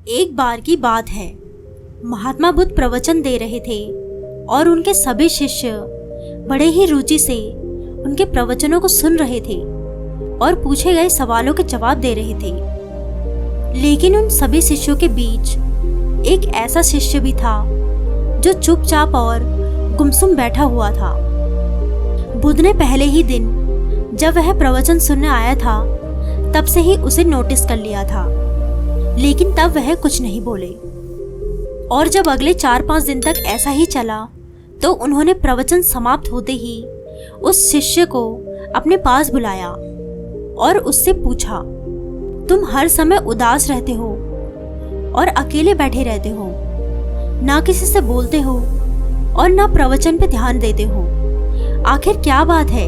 एक बार की बात है, महात्मा बुद्ध प्रवचन दे रहे थे और उनके सभी शिष्य बड़े ही रुचि से उनके प्रवचनों को सुन रहे थे और पूछे गए सवालों के जवाब दे रहे थे। लेकिन उन सभी शिष्यों के बीच एक ऐसा शिष्य भी था जो चुपचाप और गुमसुम बैठा हुआ था। बुद्ध ने पहले ही दिन जब वह प्रवचन सुनने आया था तब से ही उसे नोटिस कर लिया था, लेकिन तब वह कुछ नहीं बोले। और जब अगले 4-5 दिन तक ऐसा ही चला तो उन्होंने प्रवचन समाप्त होते ही उस शिष्य को अपने पास बुलाया और उससे पूछा, तुम हर समय उदास रहते हो और अकेले बैठे रहते हो, ना किसी से बोलते हो और ना प्रवचन पे ध्यान देते हो। आखिर क्या बात है,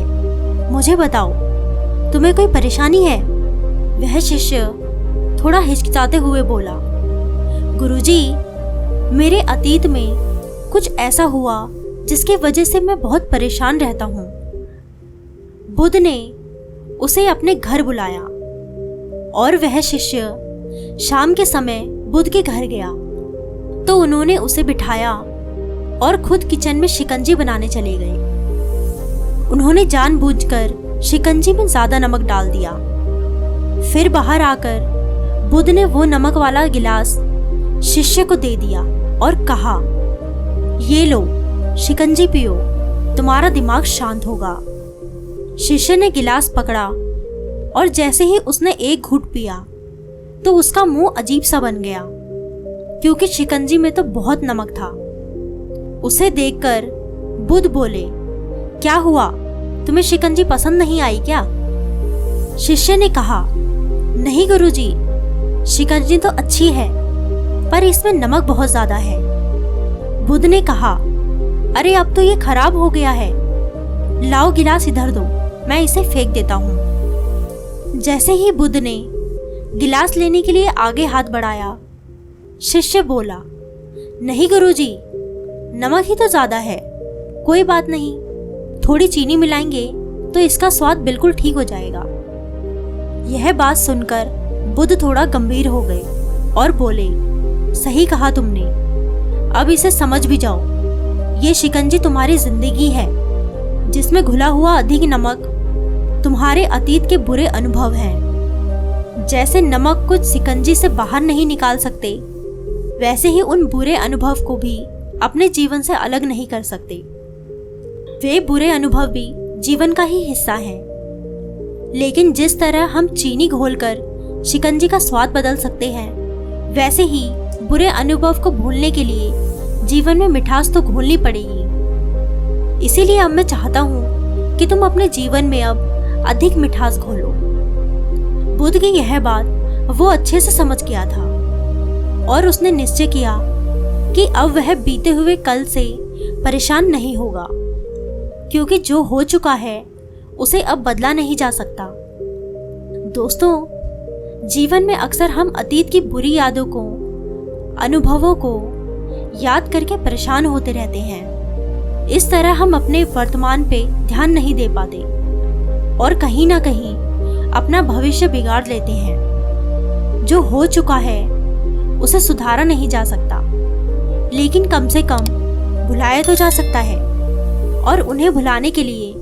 मुझे बताओ, तुम्हें कोई परेशानी है? वह शिष्य थोड़ा हिचकिचाते हुए बोला, गुरुजी, मेरे अतीत में कुछ ऐसा हुआ जिसकी वजह से मैं बहुत परेशान रहता हूँ। बुद्ध ने उसे अपने घर बुलाया और वह शिष्य शाम के समय बुद्ध के घर गया तो उन्होंने उसे बिठाया और खुद किचन में शिकंजी बनाने चले गए। उन्होंने जानबूझकर शिकंजी में ज्यादा नमक डाल दिया। फिर बाहर आकर बुद्ध ने वो नमक वाला गिलास शिष्य को दे दिया और कहा, ये लो, शिकंजी पियो, तुम्हारा दिमाग शांत होगा। शिष्य ने गिलास पकड़ा और जैसे ही उसने एक घूंट पिया तो उसका मुंह अजीब सा बन गया, क्योंकि शिकंजी में तो बहुत नमक था। उसे देखकर बुद्ध बोले, क्या हुआ, तुम्हें शिकंजी पसंद नहीं आई क्या? शिष्य ने कहा, नहीं गुरुजी, शिकंजी तो अच्छी है पर इसमें नमक बहुत ज्यादा है। बुद्ध ने कहा, अरे अब तो ये खराब हो गया है, लाओ गिलास इधर दो, मैं इसे फेंक देता हूँ। जैसे ही बुद्ध ने गिलास लेने के लिए आगे हाथ बढ़ाया, शिष्य बोला, नहीं गुरुजी, नमक ही तो ज्यादा है, कोई बात नहीं, थोड़ी चीनी मिलाएंगे तो इसका स्वाद बिल्कुल ठीक हो जाएगा। यह बात सुनकर बुद्ध थोड़ा गंभीर हो गए और बोले, सही कहा तुमने, अब इसे समझ भी जाओ, ये शिकंजी तुम्हारी जिंदगी है जिसमें घुला हुआ अधिक नमक तुम्हारे अतीत के बुरे अनुभव हैं। जैसे नमक कुछ शिकंजी से बाहर नहीं निकाल सकते, वैसे ही उन बुरे अनुभव को भी अपने जीवन से अलग नहीं कर सकते। वे बुरे अनुभव भी जीवन का ही हिस्सा हैं। लेकिन जिस तरह हम चीनी घोलकर शिकंजी का स्वाद बदल सकते हैं, वैसे ही बुरे अनुभव को भूलने के लिए जीवन में मिठास तो घोलनी पड़ेगी। इसीलिए अब मैं चाहता हूँ कि तुम अपने जीवन में अब अधिक मिठास घोलो। बुद्ध की यह बात वो अच्छे से समझ गया था और उसने निश्चय किया कि अब वह बीते हुए कल से परेशान नहीं होगा, क्योंकि जो हो चुका है उसे अब बदला नहीं जा सकता। दोस्तों, जीवन में अक्सर हम अतीत की बुरी यादों को, अनुभवों को याद करके परेशान होते रहते हैं। इस तरह हम अपने वर्तमान पे ध्यान नहीं दे पाते और कहीं ना कहीं अपना भविष्य बिगाड़ लेते हैं। जो हो चुका है उसे सुधारा नहीं जा सकता, लेकिन कम से कम भुलाया तो जा सकता है। और उन्हें भुलाने के लिए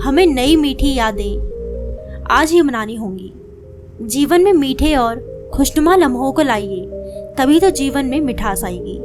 हमें नई मीठी यादें आज ही बनानी होंगी। जीवन में मीठे और खुशनुमा लम्हों को लाइए, तभी तो जीवन में मिठास आएगी।